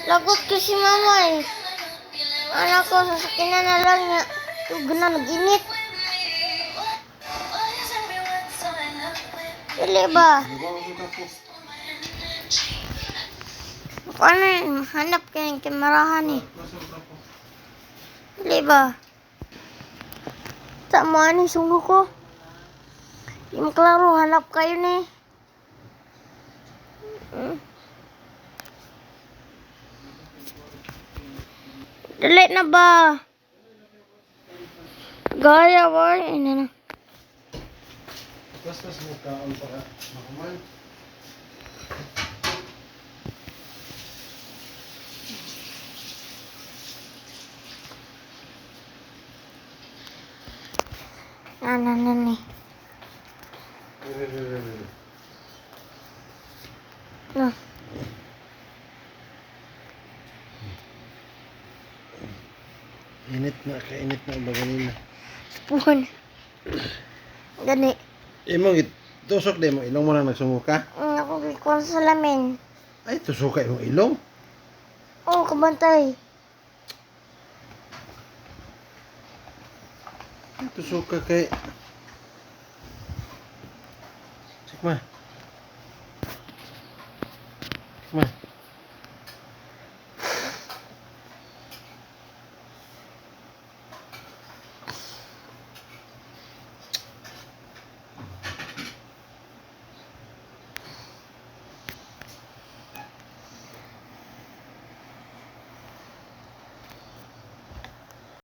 Lagot ko si mama eh. Anak ko, sasakinan na lang niya. Yung gana nag-init. Dili ba? Paano yun? Hanap kayo yung kamerahan eh. Dili ba? Sama ni sungguh ko. Yung klaro, hanap kayo ni. Dili na ba? Gaya ba? Ina na. Basta mukaan para makuman. Ano ni? No. Init na, kainit na ba ganina? Spoon. Gani. Imong tusok din mo, ilong mo na nagsungo ka? Ako gikuha sa salamin. Ay, tusok ka imong ilong? Oh, kabantay. Tusok ka kay... Sikma.